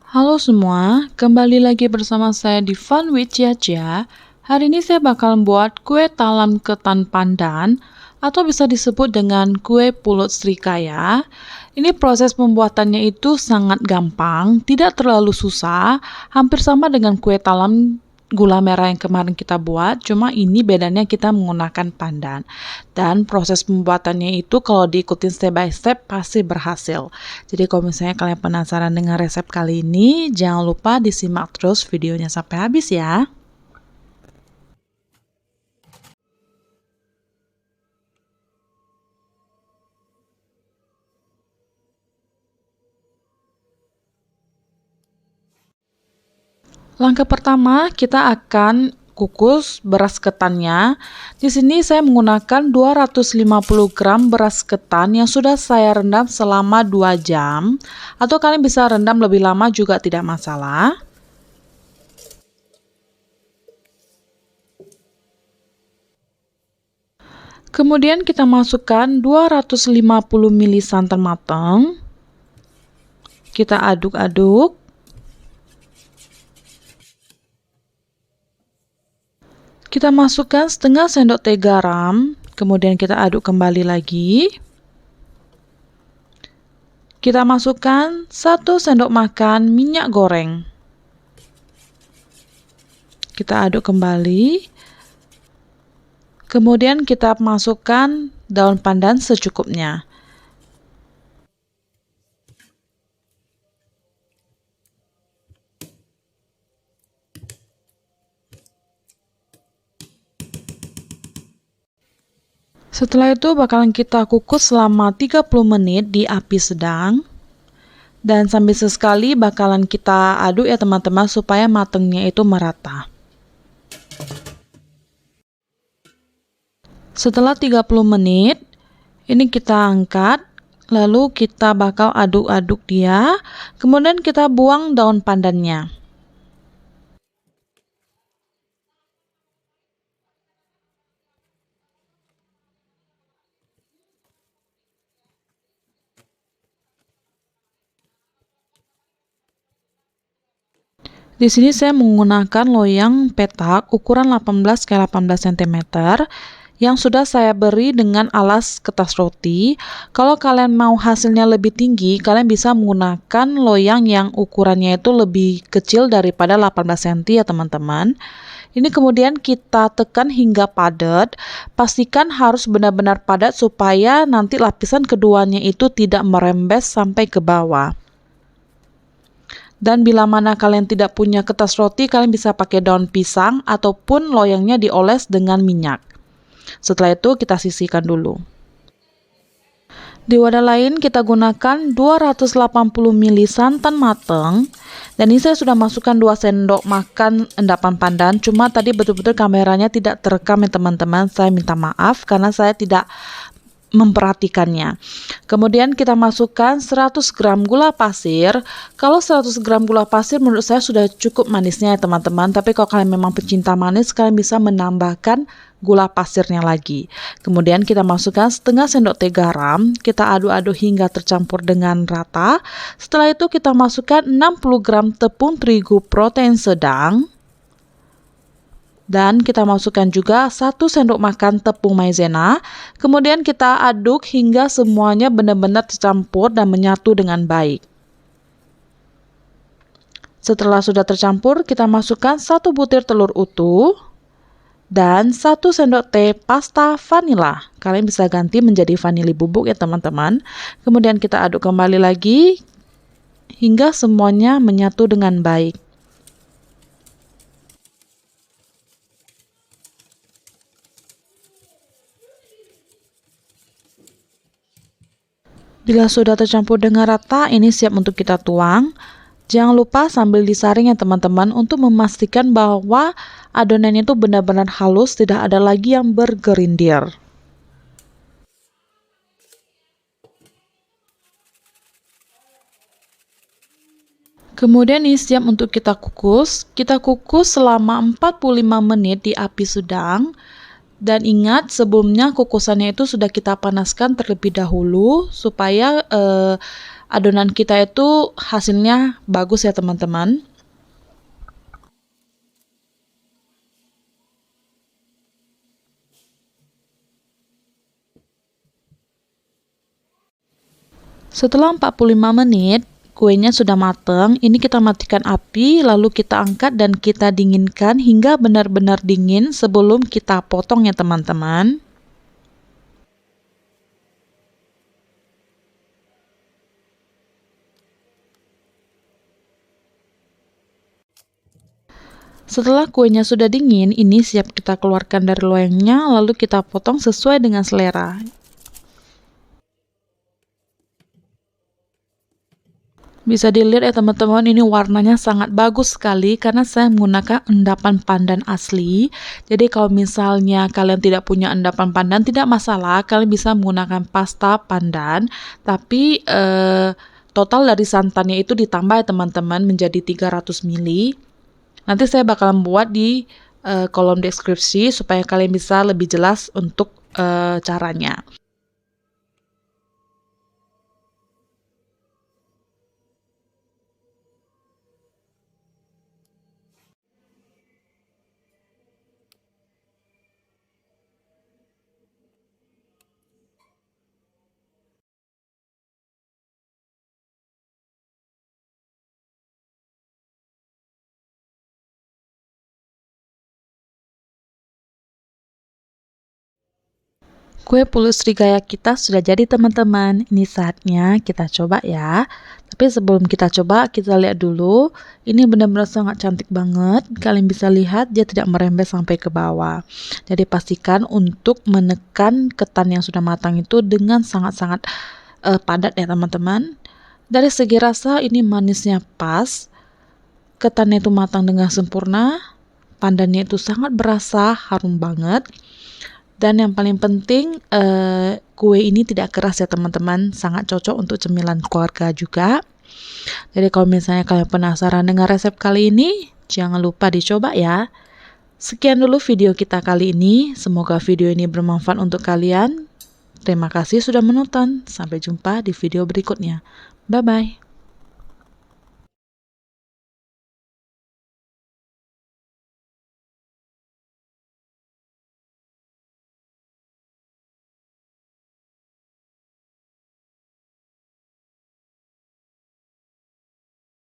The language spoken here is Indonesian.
Halo semua, kembali lagi bersama saya di Fun with Cia. Hari ini saya bakal buat kue talam ketan pandan atau bisa disebut dengan kue pulut srikaya. Ini proses pembuatannya itu sangat gampang, tidak terlalu susah, hampir sama dengan kue talam gula merah yang kemarin kita buat, cuma ini bedanya kita menggunakan pandan. Dan proses pembuatannya itu kalau diikutin step by step pasti berhasil. Jadi kalau misalnya kalian penasaran dengan resep kali ini, jangan lupa disimak terus videonya sampai habis ya. Langkah pertama, kita akan kukus beras ketannya. Di sini saya menggunakan 250 gram beras ketan yang sudah saya rendam selama 2 jam. Atau kalian bisa rendam lebih lama juga tidak masalah. Kemudian kita masukkan 250 ml santan matang. Kita aduk-aduk. Kita masukkan setengah sendok teh garam, kemudian kita aduk kembali lagi. Kita masukkan 1 sendok makan minyak goreng. Kita aduk kembali. Kemudian kita masukkan daun pandan secukupnya. Setelah itu bakalan kita kukus selama 30 menit di api sedang. Dan sambil sesekali bakalan kita aduk ya teman-teman supaya matangnya itu merata. Setelah 30 menit, ini kita angkat, lalu kita bakal aduk-aduk dia, kemudian kita buang daun pandannya. Di sini saya menggunakan loyang petak ukuran 18 x 18 cm yang sudah saya beri dengan alas kertas roti. Kalau kalian mau hasilnya lebih tinggi, kalian bisa menggunakan loyang yang ukurannya itu lebih kecil daripada 18 cm ya teman-teman. Ini kemudian kita tekan hingga padat. Pastikan harus benar-benar padat supaya nanti lapisan keduanya itu tidak merembes sampai ke bawah. Dan bila mana kalian tidak punya kertas roti, kalian bisa pakai daun pisang ataupun loyangnya dioles dengan minyak. Setelah itu kita sisihkan dulu. Di wadah lain kita gunakan 280 ml santan matang. Dan ini saya sudah masukkan 2 sendok makan endapan pandan. Cuma tadi betul-betul kameranya tidak terekam ya teman-teman. Saya minta maaf karena saya tidak memperhatikannya. Kemudian kita masukkan 100 gram gula pasir. Kalau 100 gram gula pasir menurut saya sudah cukup manisnya ya teman-teman. Tapi kalau kalian memang pecinta manis, kalian bisa menambahkan gula pasirnya lagi. Kemudian kita masukkan setengah sendok teh garam. Kita aduk-aduk hingga tercampur dengan rata. Setelah itu kita masukkan 60 gram tepung terigu protein sedang. Dan kita masukkan juga 1 sendok makan tepung maizena. Kemudian kita aduk hingga semuanya benar-benar tercampur dan menyatu dengan baik. Setelah sudah tercampur, kita masukkan 1 butir telur utuh dan 1 sendok teh pasta vanila. Kalian bisa ganti menjadi vanili bubuk ya teman-teman. Kemudian kita aduk kembali lagi hingga semuanya menyatu dengan baik. Bila sudah tercampur dengan rata, ini siap untuk kita tuang. Jangan lupa sambil disaring ya teman-teman untuk memastikan bahwa adonannya itu benar-benar halus, tidak ada lagi yang bergerindir. Kemudian ini siap untuk kita kukus. Kita kukus selama 45 menit di api sedang. Dan ingat sebelumnya kukusannya itu sudah kita panaskan terlebih dahulu supaya adonan kita itu hasilnya bagus ya teman-teman. Setelah 45 menit, kuenya sudah matang. Ini kita matikan api, lalu kita angkat dan kita dinginkan hingga benar-benar dingin sebelum kita potong ya teman-teman. Setelah kuenya sudah dingin, ini siap kita keluarkan dari loyangnya, lalu kita potong sesuai dengan selera. Bisa dilihat ya teman-teman, ini warnanya sangat bagus sekali karena saya menggunakan endapan pandan asli. Jadi kalau misalnya kalian tidak punya endapan pandan, tidak masalah, kalian bisa menggunakan pasta pandan. Tapi total dari santannya itu ditambah ya teman-teman menjadi 300 ml. Nanti saya bakalan buat di kolom deskripsi supaya kalian bisa lebih jelas untuk caranya. Kue pulut Srikaya kita sudah jadi teman-teman. Ini saatnya kita coba ya. Tapi sebelum kita coba, kita lihat dulu. Ini benar-benar sangat cantik banget. Kalian bisa lihat dia tidak merembet sampai ke bawah. Jadi pastikan untuk menekan ketan yang sudah matang itu dengan sangat-sangat padat ya teman-teman. Dari segi rasa ini manisnya pas. Ketannya itu matang dengan sempurna. Pandannya itu sangat berasa, harum banget. Dan yang paling penting, kue ini tidak keras ya teman-teman, sangat cocok untuk cemilan keluarga juga. Jadi kalau misalnya kalian penasaran dengan resep kali ini, jangan lupa dicoba ya. Sekian dulu video kita kali ini, semoga video ini bermanfaat untuk kalian. Terima kasih sudah menonton, sampai jumpa di video berikutnya. Bye-bye.